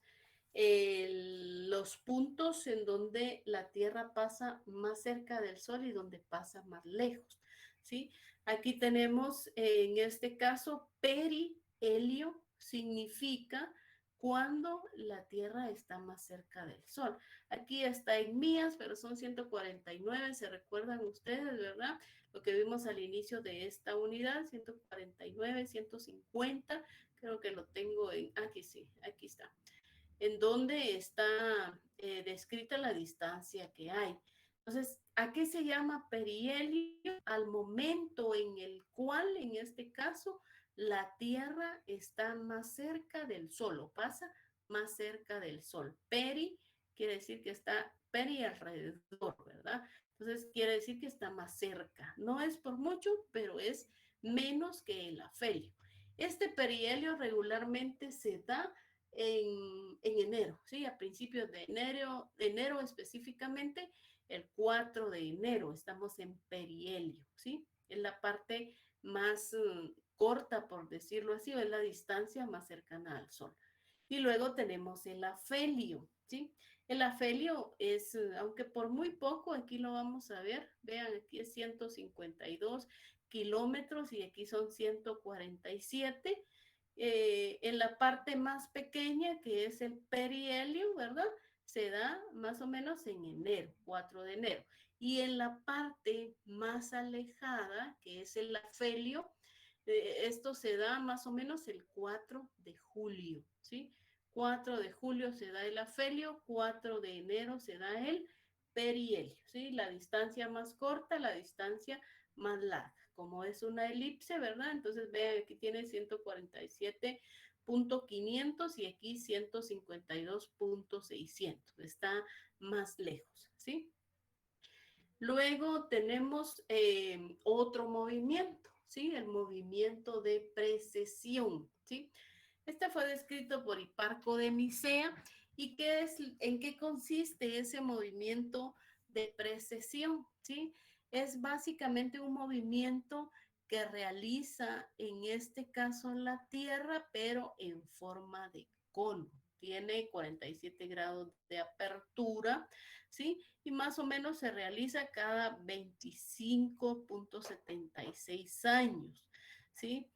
Speaker 4: los puntos en donde la Tierra pasa más cerca del Sol y donde pasa más lejos, ¿sí? Aquí tenemos, en este caso, perihelio significa cuando la Tierra está más cerca del Sol. Aquí está en millas, pero son 149, se recuerdan ustedes, ¿verdad? Lo que vimos al inicio de esta unidad, 149, 150, creo que lo tengo en, aquí sí, aquí está, en donde está descrita la distancia que hay. Entonces, ¿a qué se llama perihelio? Al momento en el cual, en este caso, la Tierra está más cerca del Sol, o pasa más cerca del Sol. Peri quiere decir que está peri alrededor, ¿verdad? Entonces, quiere decir que está más cerca. No es por mucho, pero es menos que el afelio. Este perihelio regularmente se da en enero, ¿sí? A principios de enero específicamente, el 4 de enero, estamos en perihelio, ¿sí? Es la parte más corta, por decirlo así, o es la distancia más cercana al Sol. Y luego tenemos el afelio, ¿sí? El afelio es, aunque por muy poco, aquí lo vamos a ver, vean, aquí es 152 kilómetros y aquí son 147. En la parte más pequeña, que es el perihelio, ¿verdad? Se da más o menos en enero, 4 de enero. Y en la parte más alejada, que es el afelio, esto se da más o menos el 4 de julio, ¿sí? 4 de julio se da el afelio, 4 de enero se da el perihelio, ¿sí? La distancia más corta, la distancia más larga. Como es una elipse, ¿verdad? Entonces vean, aquí tiene 147.500 y aquí 152.600. Está más lejos, ¿sí? Luego tenemos otro movimiento, ¿sí? El movimiento de precesión, ¿sí? Este fue descrito por Hiparco de Nicea. ¿Y en qué consiste ese movimiento de precesión? ¿Sí? Es básicamente un movimiento que realiza, en este caso, la Tierra, pero en forma de cono. Tiene 47 grados de apertura, ¿sí? Y más o menos se realiza cada 25.76 años, ¿sí?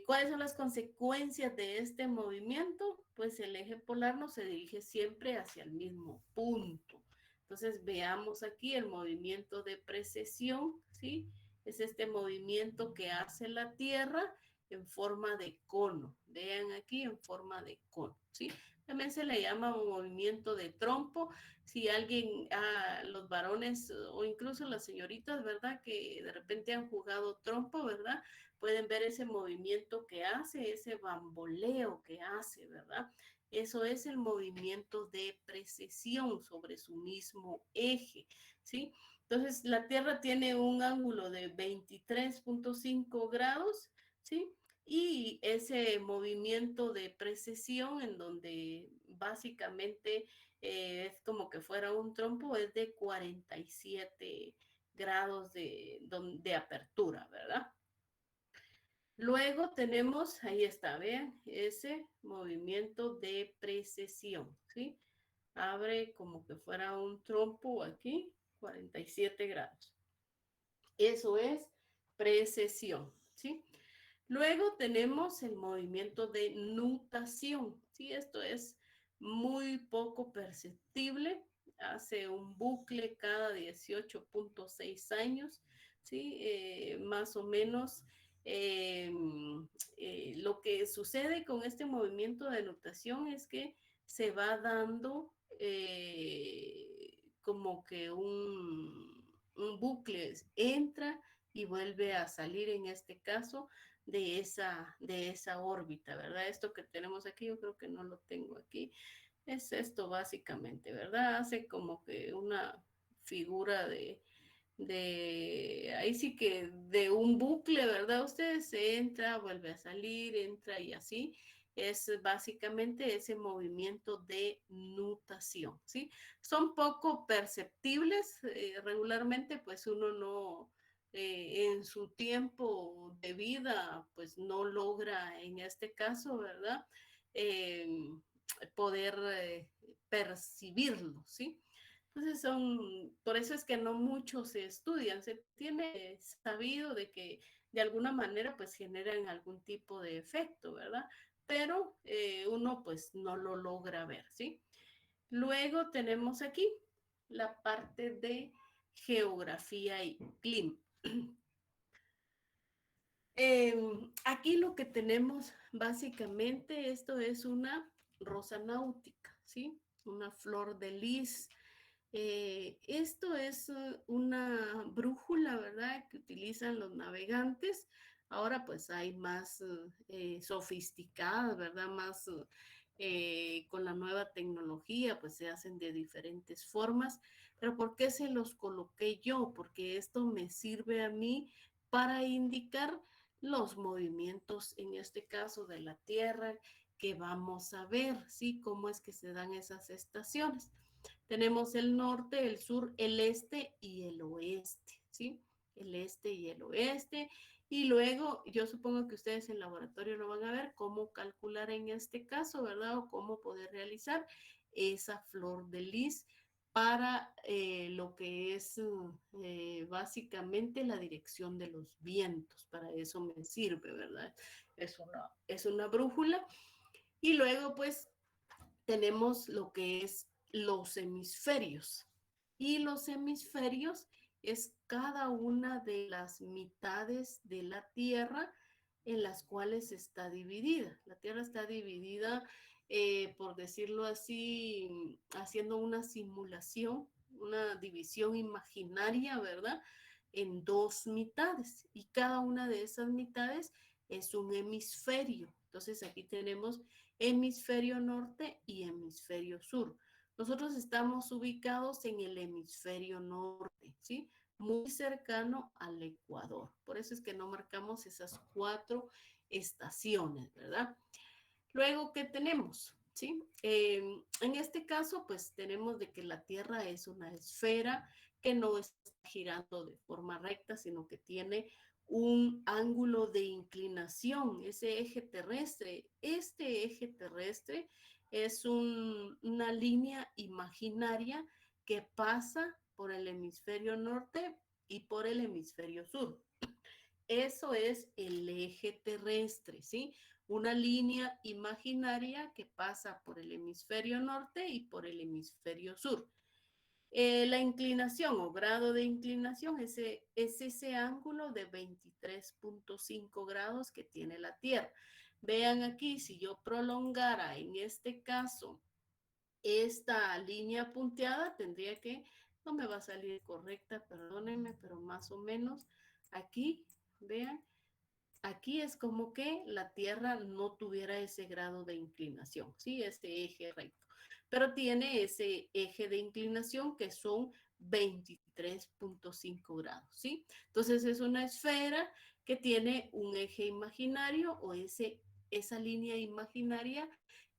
Speaker 4: ¿Cuáles son las consecuencias de este movimiento? Pues el eje polar no se dirige siempre hacia el mismo punto. Entonces veamos aquí el movimiento de precesión, ¿sí? Es este movimiento que hace la Tierra en forma de cono. Vean aquí en forma de cono, ¿sí? También se le llama un movimiento de trompo. Si alguien, los varones o incluso las señoritas, ¿verdad? Que de repente han jugado trompo, ¿verdad? Pueden ver ese movimiento que hace, ese bamboleo que hace, ¿verdad? Eso es el movimiento de precesión sobre su mismo eje, ¿sí? Entonces, la Tierra tiene un ángulo de 23.5 grados, ¿sí? Y ese movimiento de precesión, en donde básicamente es como que fuera un trompo, es de 47 grados de apertura, ¿verdad? Luego tenemos, ahí está, vean, ese movimiento de precesión, ¿sí? Abre como que fuera un trompo aquí, 47 grados. Eso es precesión, ¿sí? Luego tenemos el movimiento de nutación, ¿sí? Esto es muy poco perceptible, hace un bucle cada 18.6 años, ¿sí? Más o menos. Eh, lo que sucede con este movimiento de nutación es que se va dando como que un bucle, entra y vuelve a salir en este caso de esa órbita, ¿verdad? Esto que tenemos aquí, yo creo que no lo tengo aquí, es esto básicamente, ¿verdad? Hace como que una figura ahí sí que de un bucle, ¿verdad? Usted se entra, vuelve a salir, entra y así. Es básicamente ese movimiento de nutación, ¿sí? Son poco perceptibles, regularmente pues uno no, en su tiempo de vida, pues no logra en este caso, ¿verdad? Eh, poder percibirlo, ¿sí? Entonces por eso es que no muchos se estudian, se tiene sabido de que de alguna manera pues generan algún tipo de efecto, ¿verdad? Pero uno pues no lo logra ver, ¿sí? Luego tenemos aquí la parte de geografía y clima. Aquí lo que tenemos básicamente, esto es una rosa náutica, ¿sí? Una flor de lis. Esto es una brújula, ¿verdad? Que utilizan los navegantes. Ahora pues hay más sofisticadas, ¿verdad? Más con la nueva tecnología, pues se hacen de diferentes formas. Pero ¿por qué se los coloqué yo? Porque esto me sirve a mí para indicar los movimientos, en este caso de la Tierra, que vamos a ver, ¿sí? Cómo es que se dan esas estaciones. Tenemos el norte, el sur, el este y el oeste, ¿sí? El este y el oeste. Y luego, yo supongo que ustedes en laboratorio lo van a ver cómo calcular en este caso, ¿verdad? O cómo poder realizar esa flor de lis para lo que es básicamente la dirección de los vientos. Para eso me sirve, ¿verdad? Es una brújula. Y luego, pues, tenemos lo que es los hemisferios. Y los hemisferios es cada una de las mitades de la Tierra en las cuales está dividida. La Tierra está dividida, por decirlo así, haciendo una simulación, una división imaginaria, ¿verdad? En dos mitades. Y cada una de esas mitades es un hemisferio. Entonces aquí tenemos hemisferio norte y hemisferio sur. Nosotros estamos ubicados en el hemisferio norte, ¿sí? Muy cercano al Ecuador. Por eso es que no marcamos esas 4 estaciones, ¿verdad? Luego, ¿qué tenemos? ¿Sí? En este caso, pues tenemos de que la Tierra es una esfera que no está girando de forma recta, sino que tiene un ángulo de inclinación, ese eje terrestre. Este eje terrestre es una línea imaginaria que pasa por el hemisferio norte y por el hemisferio sur. Eso es el eje terrestre, ¿sí? Una línea imaginaria que pasa por el hemisferio norte y por el hemisferio sur. La inclinación o grado de inclinación es ese ángulo de 23.5 grados que tiene la Tierra. Vean aquí, si yo prolongara en este caso esta línea punteada, tendría que, no me va a salir correcta, perdónenme, pero más o menos aquí, vean, aquí es como que la Tierra no tuviera ese grado de inclinación, ¿sí? Ese eje recto. Pero tiene ese eje de inclinación que son 23.5 grados, ¿sí? Entonces es una esfera que tiene un eje imaginario o esa línea imaginaria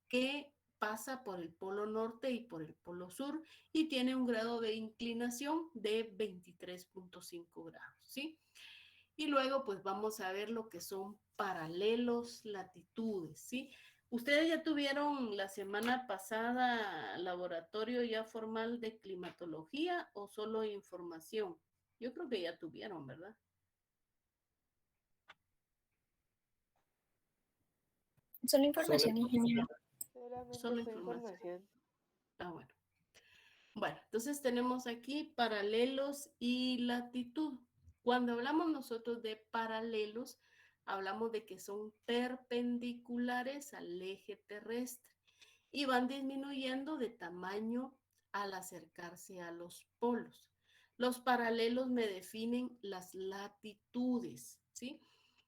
Speaker 4: que pasa por el polo norte y por el polo sur y tiene un grado de inclinación de 23.5 grados, ¿sí? Y luego pues vamos a ver lo que son paralelos, latitudes, ¿sí? ¿Ustedes ya tuvieron la semana pasada laboratorio ya formal de climatología o solo información? Yo creo que ya tuvieron, ¿verdad?
Speaker 3: Solo información, ingeniero. Solamente
Speaker 4: Solo
Speaker 3: fue
Speaker 4: información.
Speaker 3: información.
Speaker 4: Ah, bueno. Bueno, entonces tenemos aquí paralelos y latitud. Cuando hablamos nosotros de paralelos, hablamos de que son perpendiculares al eje terrestre y van disminuyendo de tamaño al acercarse a los polos. Los paralelos me definen las latitudes, ¿sí?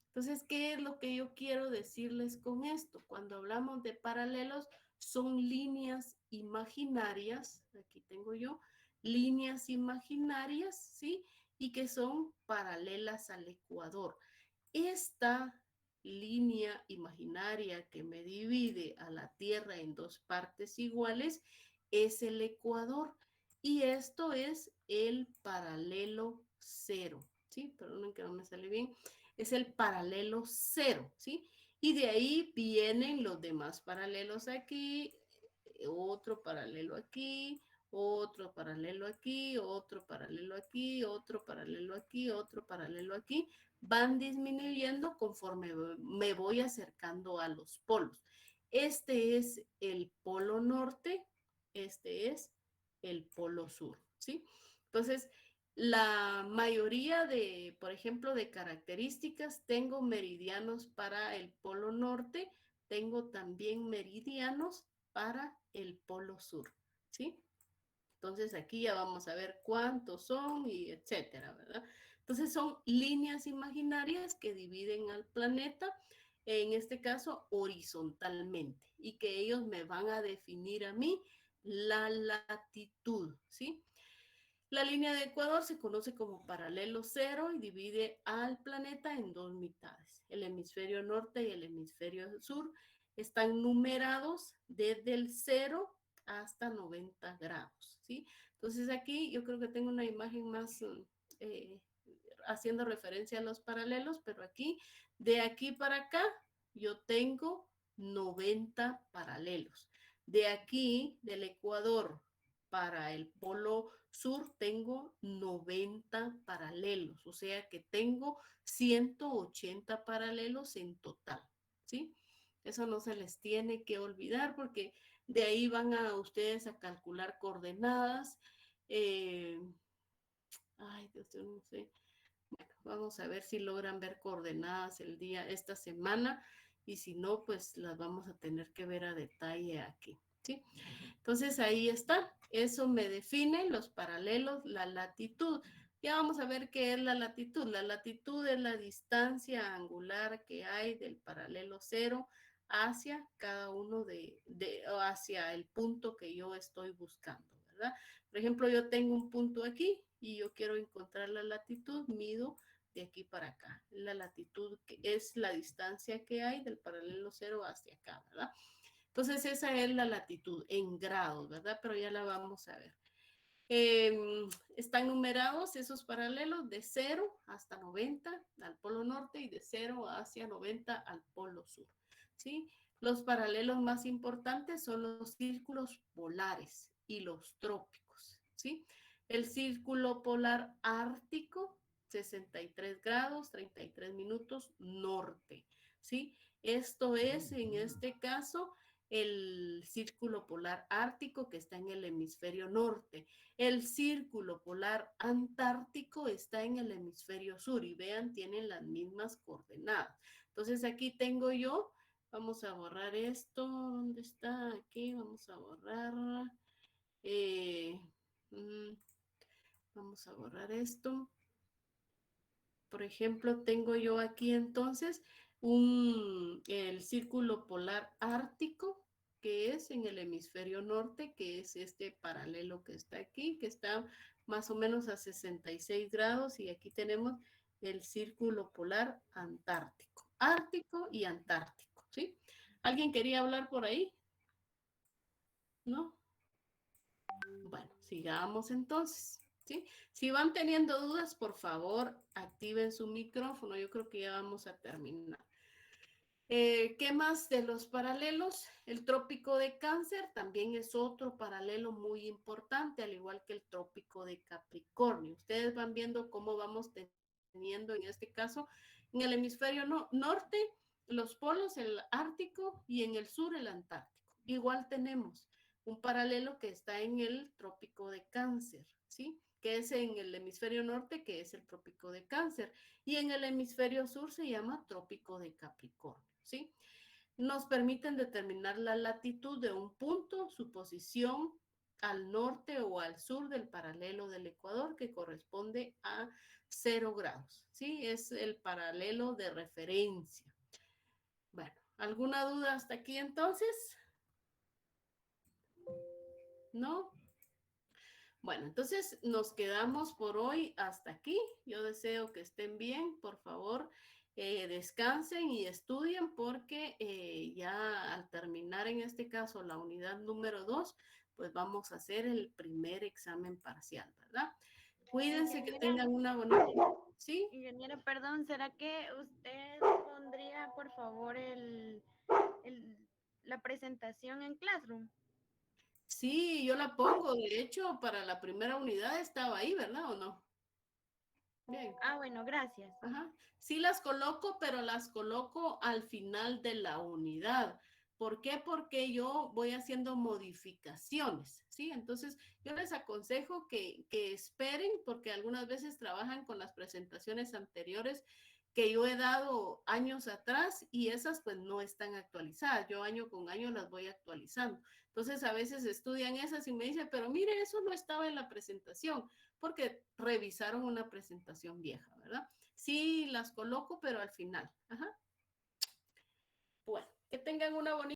Speaker 4: Entonces, ¿qué es lo que yo quiero decirles con esto? Cuando hablamos de paralelos, son líneas imaginarias, aquí tengo yo, líneas imaginarias, ¿sí? Y que son paralelas al ecuador. Esta línea imaginaria que me divide a la Tierra en dos partes iguales es el ecuador. Y esto es el paralelo cero, ¿sí? Perdonen que no me sale bien. Es el paralelo cero, ¿sí? Y de ahí vienen los demás paralelos aquí, otro paralelo aquí, otro paralelo aquí, otro paralelo aquí, otro paralelo aquí, otro paralelo aquí. Van disminuyendo conforme me voy acercando a los polos. Este es el polo norte, este es el polo sur, ¿sí? Entonces, la mayoría de, por ejemplo, de características, tengo meridianos para el polo norte, tengo también meridianos para el polo sur, ¿sí? Entonces aquí ya vamos a ver cuántos son y etcétera, ¿verdad? Entonces son líneas imaginarias que dividen al planeta, en este caso horizontalmente, y que ellos me van a definir a mí la latitud, ¿sí? La línea de Ecuador se conoce como paralelo cero y divide al planeta en dos mitades. El hemisferio norte y el hemisferio sur están numerados desde el 0 hasta 90 grados, ¿sí? Entonces aquí yo creo que tengo una imagen más eh, haciendo referencia a los paralelos, pero de aquí para acá, yo tengo 90 paralelos. De aquí, del Ecuador para el polo sur, tengo 90 paralelos, o sea que tengo 180 paralelos en total, ¿sí? Eso no se les tiene que olvidar porque de ahí van a ustedes a calcular coordenadas. Ay, Dios, yo no sé. Bueno, vamos a ver si logran ver coordenadas esta semana, y si no, pues las vamos a tener que ver a detalle aquí, ¿sí? Entonces ahí está, eso me define los paralelos, la latitud. Ya vamos a ver qué es la latitud. La latitud es la distancia angular que hay del paralelo cero hacia cada uno hacia el punto que yo estoy buscando, ¿verdad? Por ejemplo, yo tengo un punto aquí y yo quiero encontrar la latitud, mido de aquí para acá. La latitud que es la distancia que hay del paralelo cero hacia acá, ¿verdad? Entonces esa es la latitud en grados, ¿verdad? Pero ya la vamos a ver. Están numerados esos paralelos de 0 hasta 90 al polo norte y de 0 hacia 90 al polo sur, ¿sí? Los paralelos más importantes son los círculos polares y los trópicos, ¿sí? El círculo polar ártico, 63 grados, 33 minutos norte, ¿sí? Esto es, en este caso, el círculo polar ártico que está en el hemisferio norte. El círculo polar antártico está en el hemisferio sur y vean, tienen las mismas coordenadas. Entonces aquí tengo yo, vamos a borrar esto, ¿dónde está? Aquí vamos a borrar, eh, mm, vamos a borrar esto. Por ejemplo, tengo yo aquí entonces el círculo polar ártico, que es en el hemisferio norte, que es este paralelo que está aquí, que está más o menos a 66 grados, y aquí tenemos el círculo polar antártico, ártico y antártico, ¿sí? ¿Alguien quería hablar por ahí? ¿No? Bueno, sigamos entonces, ¿sí? Si van teniendo dudas, por favor, activen su micrófono. Yo creo que ya vamos a terminar. ¿Qué más de los paralelos? El trópico de Cáncer también es otro paralelo muy importante, al igual que el trópico de Capricornio. Ustedes van viendo cómo vamos teniendo, en este caso, en el hemisferio norte, los polos, el Ártico, y en el sur, el Antártico. igual tenemos un paralelo que está en el trópico de Cáncer, ¿sí? Que es en el hemisferio norte, que es el trópico de Cáncer, y en el hemisferio sur se llama trópico de Capricornio, ¿sí? Nos permiten determinar la latitud de un punto, su posición al norte o al sur del paralelo del Ecuador, que corresponde a 0 grados, ¿sí? Es el paralelo de referencia. Bueno, ¿alguna duda hasta aquí entonces? ¿No? Bueno, entonces nos quedamos por hoy hasta aquí. Yo deseo que estén bien, por favor, descansen y estudien porque ya al terminar en este caso la unidad número 2, pues vamos a hacer el primer examen parcial, ¿verdad? Cuídense, que
Speaker 3: Ingeniera,
Speaker 4: tengan una bonita... ¿Sí?
Speaker 3: ingeniera, perdón, ¿será que usted pondría, por favor, la presentación en Classroom?
Speaker 4: Sí, yo la pongo. De hecho, para la primera unidad estaba ahí, ¿verdad? ¿O no? Bien.
Speaker 3: Ah, bueno, gracias.
Speaker 4: Ajá. Sí las coloco, pero las coloco al final de la unidad. ¿Por qué? Porque yo voy haciendo modificaciones, ¿sí? Entonces, yo les aconsejo que esperen, porque algunas veces trabajan con las presentaciones anteriores que yo he dado años atrás y esas pues no están actualizadas. Yo año con año las voy actualizando. Entonces, a veces estudian esas y me dicen, pero mire, eso no estaba en la presentación, porque revisaron una presentación vieja, ¿verdad? Sí, las coloco, pero al final. Ajá. Bueno, que tengan una bonita